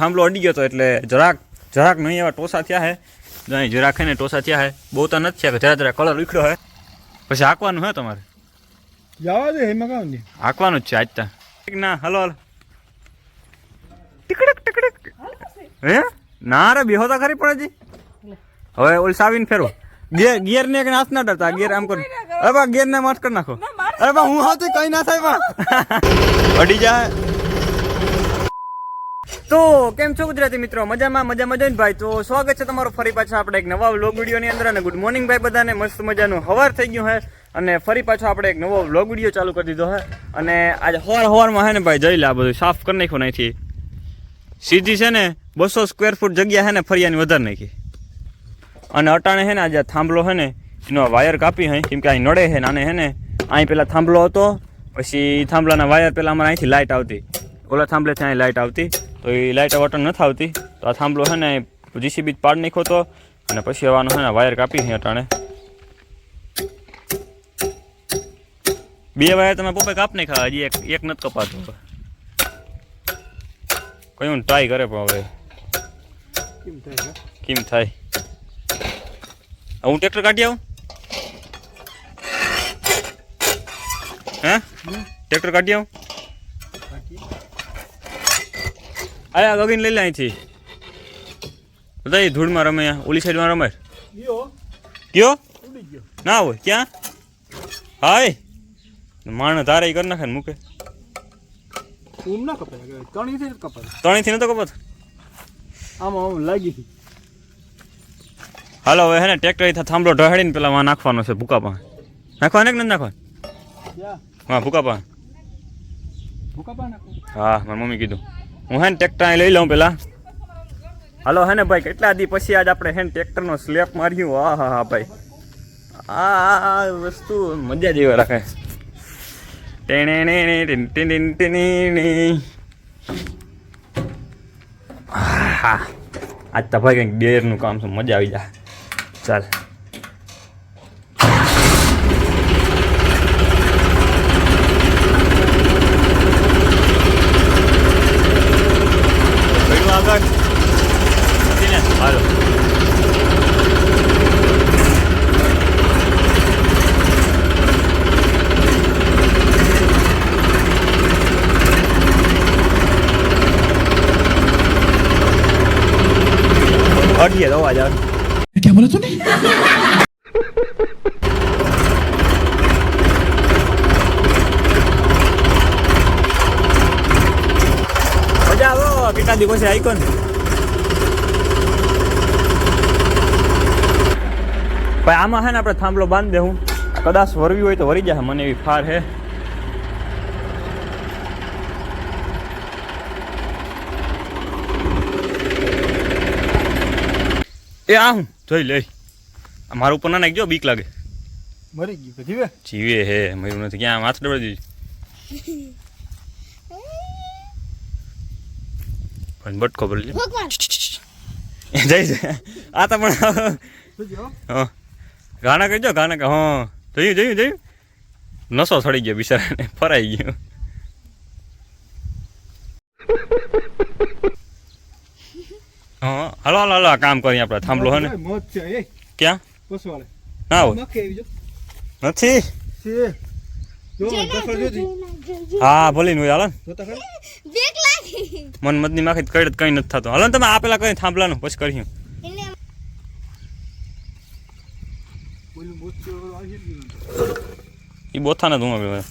થાંભલો અડી ગયો હતો એટલે જરાક નહીં એવા ટોસા થયા હે. અહીં જરાક હે ને ટોસા થયા હે, બહુ તો નથી થયા, જરા કલર ઉખડ્યો હે. પછી હાંકવાનું હે તમારે, જવા દે એમાં કામ નહીં, હાંકવાનું જ છે આજ તા. ના હલો ટીકડક હે ના રે બેહો તો ખરી પણ હજી. હવે ઓલી સાવીને ફેરવો, ગિયર ને હાથ ના ડરતા, ગિયર આમ કરો. અરે બા ગિયર ને માફ કરી નાખો. અરે બા હું હાથ કઈ ના થાય બા અડી જાય. તો કેમ છો ગુજરાતી મિત્રો? મજામાં જોઈને ભાઈ. તો સ્વાગત છે તમારું ફરી પાછા આપણે એક નવા વ્લોગ વિડીયોની અંદર. અને ગુડ મોર્નિંગ ભાઈ બધાને. મસ્ત મજાનું હવાર થઈ ગયું હે અને ફરી પાછો આપણે એક નવો વ્લોગ વિડીયો ચાલુ કરી દીધો હે. અને આજે હવારમાં હે ને ભાઈ જઈ લે આ બધું સાફ કરી નાખ્યું અહીંથી. સીધી છે ને 200 સ્ક્વેર ફૂટ જગ્યા હે ને ફરિયાની વધારે નાખી. અને અટાણે હે ને આજે થાંભલો હે ને એનો વાયર કાપી હે, કેમ કે અહીં નડે હે ને આને હે ને અહીં પેલા થાંભલો હતો, પછી થાંભલાના વાયર પેલા અમારે અહીંથી લાઇટ આવતી, ઓલા થાંભલેથી અહીં લાઇટ આવતી, તો એ લાઇટ અટણ નથી આવતી. તો આ થાંભલો છે ને જીસીબી પાડ નાખ્યો હતો અને પછી હવાનો છે ને વાયર કાપી છે અટાણે. 2 વાયર તમે પપ્પા કાપ નાખ્યા, હજી એક નથી કપાતું. કયું ટ્રાય કરે પણ હવે કેમ થાય. હું ટ્રેક્ટર કાઢી આવું હે, ટ્રેક્ટર કાઢી આવું. આયા ગગીને લઈ લે અહીંથી, બધા ધૂળમાં રમે, ઓલી સાઈડમાં રમે. કયો ના હોય ક્યાં હાય માણસ તારે કરી નાખે ને મૂકે. ત્રણેયથી નતો કપાત આમાં લાગી. હાલો હવે હે ને ટ્રેક્ટર થાંભલો ઢહાડીને પેલા માં નાખવાનો છે, ભૂકા પા નાખવા ને કે નથી નાખવા? હા ભૂકા પા. હા મારી મમ્મી કીધું. હું હે ને ટ્રેક્ટર અહીં લઈ લઉં પેલા. હાલો હે ને ભાઈ, કેટલા દી પછી આજ આપણે હે ને ટ્રેક્ટરનો સ્લેપ માર્યું. હા હા હા ભાઈ, આ વસ્તુ મજા જેવી રાખે. હા આજ તો ભાઈ કંઈક ડેરનું કામ છે, મજા આવી જાય. ચાલ આગળ હાલો. અડીએ તો અવાજ આવે. क्या बोला तूने? મજા આવો કેટલા દિવસે આઈકોન. ભાઈ આમાં હે ને આપણે થાંભલો બાંધી દેવું, કદાચ વરવી હોય તો વરી જાય, મને એવી ફાર હે. એ આ હું જોઈ લે, મારા ઉપર ના નાખજો, બીક લાગે. મરી ગયું જીવે જીવે હે, મર્યું નથી. ક્યાં હાથ ડબડી દીધી પણ બટકો ભરી લે જઈ જાય. આ તો પણ હા ગાના કરજો, ગાના કે હા જોયું નસો સડી ગયો બિચારાને, ફરાઈ ગયો. હા હાલો હાલો કામ કરીએ આપણે. થાંભલો હે ને ક્યાં ના હોય નથી. હા ભલે હોય હાલો મન મદની માખી કઈ કઈ નથી થતું. હાલો તમે આ પેલા કઈ થાંભલાનું પછી કર્યું. એ બોથા નથી હું.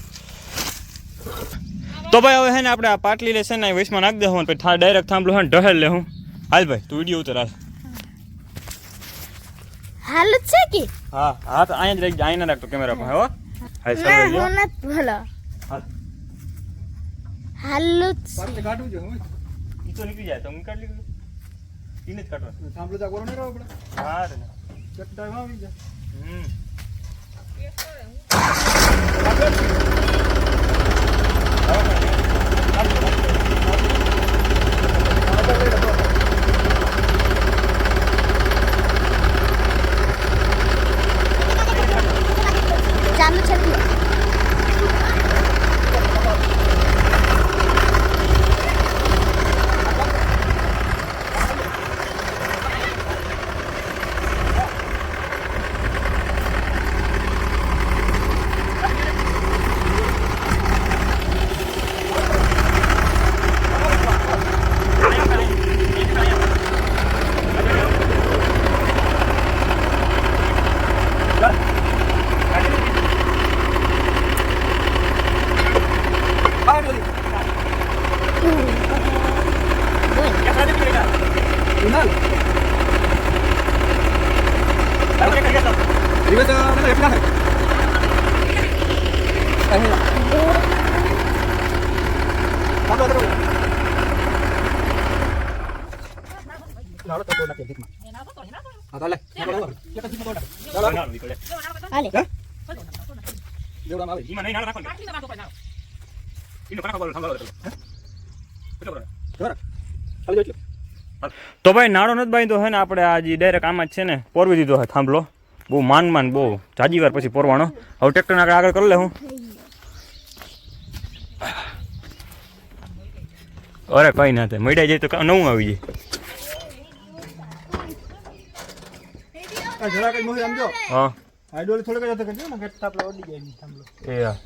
તો ભાઈ હવે હે ને આપણે આ પાટલી લેશે ને વેસમાં નાખી દેવું, પછી ડાયરેક્ટ થાંભલો હે ને ઢહેલ લેવું. હાલ ભાઈ તું વિડીયો ઉતર. હાલ છે કે હા હા તો અહીંયા જ રાખજો, અહીંયા ના રાખતો કેમેરા પર. હો હાલ ચાલ ના નત ભલો હાલ પાટે કાઢવું છે. ઈ તો નીકળી જાય તો હું કાઢી લીધું. ઈને જ કાઢવા થાંભલો જા કોરો નહીં રહો આપણે. હા રે ચટ્ટાઈ માં આવી જાય. ચાલુ છે. ઉનાલ દિવસ મને એટલા હે કામ કરો લાડો તો નાખી દીકમાં હા તાલે કેટલા દીકમાં તોડા હાલે દેવડા આવે ઈમાં નહીં નાળ રાખો ઈનો કાકા બોલ સંભાળો બરાબર ખાલી જોઈ તો ભાઈ નાળો નથી બાંધ્યો હે ને આપણે આ જે ડાયરેક્ટ આમાં જ છે ને પોરવી દીધો હે થાંભલો બહુ માન બહુ જાજી વાર પછી પોરવાનો હવે ટ્રેક્ટરને આગળ કરી લે હું અરે કઈ ના થાય મળી જાય તો નવું આવી આ જરા કઈ મોહી સમજો જાય હા આઈડોલ થોડુંક જ કરજો ને ગટ્ટા આપણે ઓડી જાય ની થાંભલો એ હા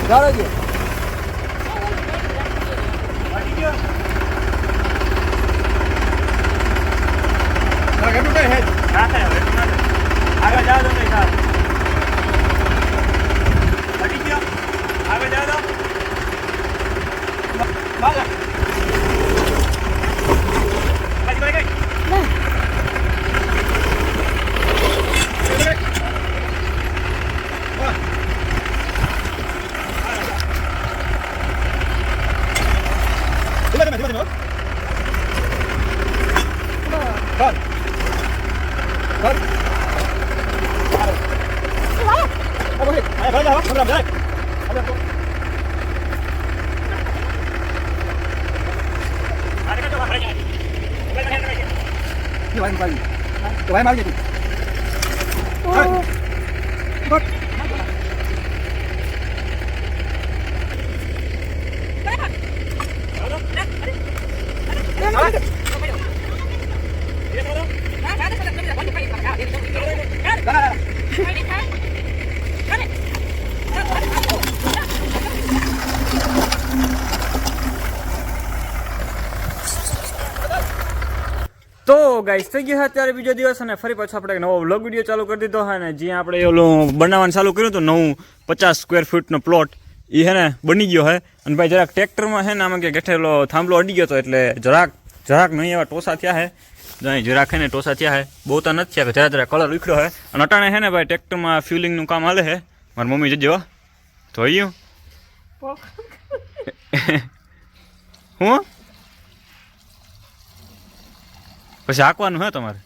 ચાલો જો કેટલું કઈ હે ના થાય હવે ના થાય. આગળ જાઓ તો કઈ થાય હટી ગયો આગળ જાઓ તો બાલા કઈ કઈ તો ગાઈસ થઈ ગયો અત્યારે બીજો દિવસ અને ફરી પાછો આપણે એક નવો વ્લોગ વિડીયો ચાલુ કરી દીધો હે ને જ્યાં આપણે ઓલું બનાવવાનું ચાલુ કર્યું હતું નવું 50 સ્ક્વેર ફૂટનો પ્લોટ એ હે ને બની ગયો હે અને ભાઈ જરાક ટ્રેક્ટરમાં હે ને આમાં કે ગઠેલો થાંભલો અડી ગયો હતો એટલે જરાક નહીં એવા ટોસા થયા હે અહીં જરાક હે ને ટોસા થયા હે બહુ તો નથી થયા કે જરા કલર ઉખડ્યો હે અને અટાણે હે ને ભાઈ ટ્રેક્ટરમાં ફ્યુલિંગનું કામ હાલે હે મારી મમ્મી જજો જોઈ ગયું હું પછી હાંકવાનું હે તમારે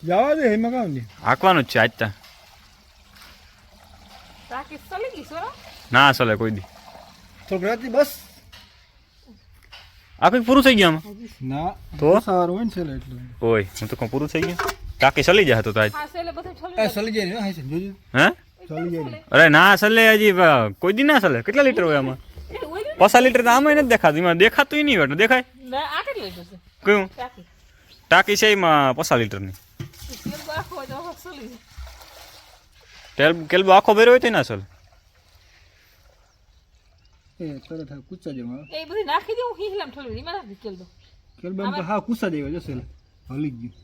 જવા દે એમાં કામ નહીં હાંકવાનું જ છે આજ તા ના ચાલે કોઈ દી થોડુંક રાતી બસ આ કંઈક પૂરું થઈ ગયું આમાં ના તો સારું હોય ને છેલ્લે એટલે ઓય હું તો કહું પૂરું થઈ ગયું ટાંકી ચલી જાય તો આજ ચલી જાય ને હાઈ જોજો હે ચલી જાય અરે ના ચલે હજી કોઈ દી ના ચલે કેટલા લીટર હોય આમાં 5 લીટર તો આમાં નથી દેખાતું એમાં દેખાતું નહીં હોય દેખાય કયું ટાંકી છે એમાં 5 લીટરની કેલ્બો આખો ભેરો હોય તો ના ચાલે એ તરત હા કુચા જેવા એ બધી નાખી દે હું હિહલામ ઠોલવી એમાં નાખી કેલ દો કેલબમ તો હા કુચા જેવા જશે હલી ગયું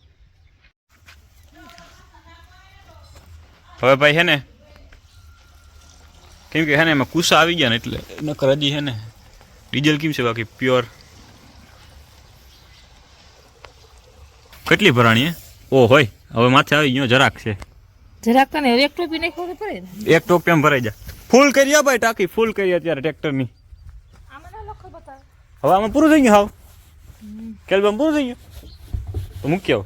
હવે ભાઈ હે ને કેમ કે હે ને એમાં કુસા આવી ગયા ને એટલે નકર હજી હે ને ડીઝલ કેમ છે બાકી પ્યોર કેટલી ભરાણી હે ઓ હોય હવે માથે આવી ગયો જરાક છે જરાક તને એક ટોપી નાખો તો પડે એક ટોપિયામાં ભરાઈ જાય ફૂલ કરી ભાઈ ટાંકી ફૂલ કરી અત્યારે ટ્રેક્ટરની આમાં ના લખો બતાવ હવે આમાં પૂરું થઈ ગયું હાવ કેલ્બમ પૂરું થઈ ગયું તો મૂકી આવ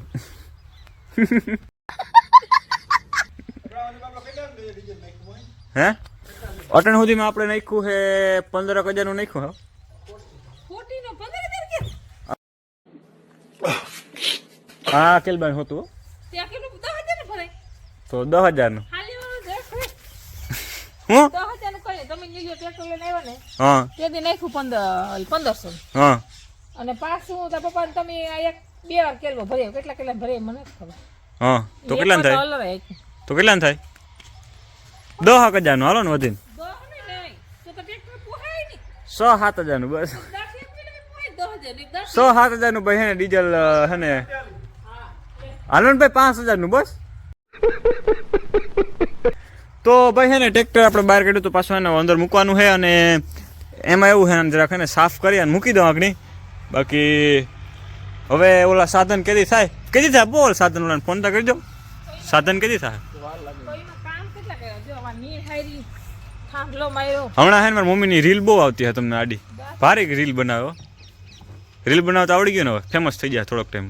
હે અટણ સુધીમાં આપણે નાખ્યું છે 15,000 નું નાખ્યું હા ખોટી નો 15,000 કે હા કેલ્બમ હતું ત્યાં કેટલું 10,000 ને ભરાય તો 10,000 નું ખાલી વાળો દેખ હું 10,000 નું કહે તમે નીયો ટ્રેક્ટર લઈને આવ્યો ને હા તે દી નાખ્યું 1500 હા અને પાછું તાર પપ્પાને તમે આ એક બે વાર કેલવો ભર્યો કેટલા ભરે મને નથી ખબર હા તો કેટલા થાય અલર હે તો કેટલા થાય 10,000 નું હાલો ને વધીને દો ને નહીં તો ટ્રેક્ટર પોહાય નહીં 6-7,000 નું બસ 10,000 પોહાય 10,000 6-7 હજારનું ભાઈ હે ને ડીઝલ હે ને હાલો ને ભાઈ 5,000 નું બસ. તો ભાઈ હે ને ટ્રેક્ટર આપણે બહાર કાઢ્યું તો પાછું એને અંદર મૂકવાનું છે અને એમાં એવું છે ને જરાક હે ને સાફ કરી અને મૂકી દઉં આગળ. બાકી હવે ઓલા સાધન કેદી થાય બોલ સાધન ઓલા ફોન તો કરજો. સાધન કેદી થાય હમણાં હે ને મારી મમ્મીની રીલ બહુ આવતી હે તમને આડી ભારે રીલ બનાવ્યો. રીલ બનાવતા આવડી ગયો ને હવે ફેમસ થઈ જાય થોડોક ટાઈમ.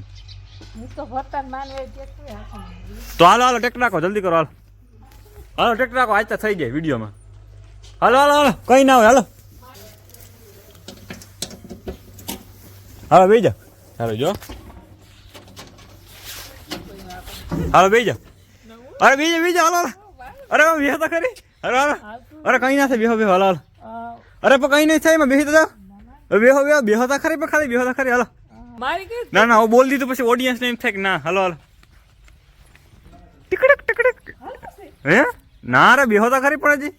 તો હાલો ટ્રેક્ટર રાખો જલ્દી કરો હાલો ટ્રેક્ટર રાખો આજતા થઈ જાય વિડીયોમાં. હાલો કઈ ના હોય હાલો બેસી જા. હાલો જો હાલો બેસી જા. અરે બેસી જા હાલો અરે બેહો તો ખરી. અરે કઈ ના થાય બેહો હાલો અરે પણ કઈ નહીં થાય એમાં બેસી તો જાઓ. બેહો તો ખરી પણ ખાલી બેહો તો ખરી હાલો. ના હું બોલ દીધું પછી ઓડિયન્સ ને એમ થાય કે ના હાલો ટીકડક હે ના રે બેહો તો ખરી પણ હજી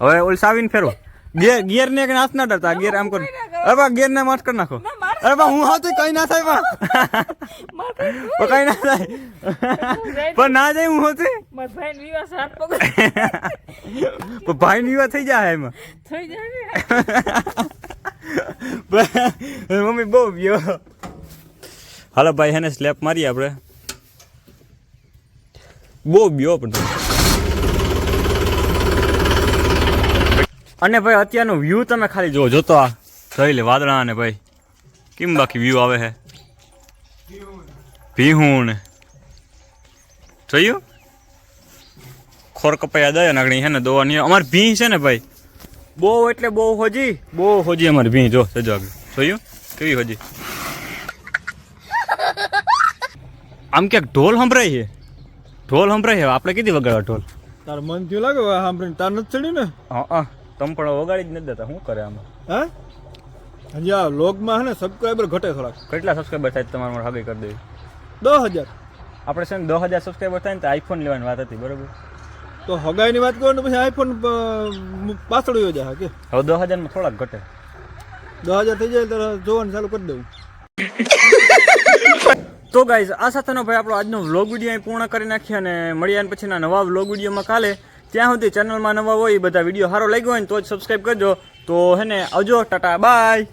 હવે ઓલ સાવીને ફેરવો ગિયર ને હાથ ના ડરતા ગિયર આમ કરો. અરે ગિયર ને માટ કરી નાખો. અરે બા હું હાથ કઈ ના થાય કઈ ના થાય પણ ના જાય હું હોતે ભાઈ ની વાત થઈ જાય એમાં મમ્મી બહુ બ્યો. હાલો ભાઈ હેને સ્લેપ મારીએ આપણે બહુ બ્યો પણ. અને ભાઈ અત્યારનું વ્યૂ તમે ખાલી જોતો આ જોઈ લે વાદળા ને ભાઈ કેમ બાકી વ્યૂ આવે છે ભીહું ને જોયું ખોર કપાયા દે ને આગળ હે ને દોવા નહીં અમારે ભીં છે ને ભાઈ બહુ એટલે બહુ હોજી અમારે ભીં જો સજો આગળ જોયું કેવી હોજી. આમ ક્યાંક ઢોલ સંભળાય છે આપણે કીધી વગાડવા ઢોલ તાર મન થયું લાગે સાંભળીને તાર નથી ચડ્યું ને. હા તમે પણ વગાડી જ નથી દેતા શું કરે આમાં. હા હજી આ વ્લોગમાં હે ને સબસ્ક્રાઈબર ઘટે થોડાક. કેટલા સબસ્ક્રાઈબર થાય તમારે મારે હાગી કરી દેવી 10,000. આપણે છે ને 10,000 સબસ્ક્રાઈબર થાય ને તો આઈફોન લેવાની વાત હતી બરોબર. તો હગાઈની વાત કરો ને પછી આઈફોન પાછળ વયો જાય કે હવે 10,000 માં થોડાક ઘટે. 10,000 થઈ જાય તો જોવાનું ચાલુ કરી દઉં. તો ગાઈઝ આ સાથેનો ભાઈ આપણો આજનો વ્લોગ વિડીયો અહીં પૂર્ણ કરી નાખીએ અને મળીએ પછીના નવા વ્લોગ વિડીયોમાં કાલે. ત્યાં સુધી ચેનલમાં નવા હોય એ બધા વિડીયો સારો લાગ્યો હોય ને તો જ સબસ્ક્રાઈબ કરજો. તો હે ને આવજો ટાટા બાય.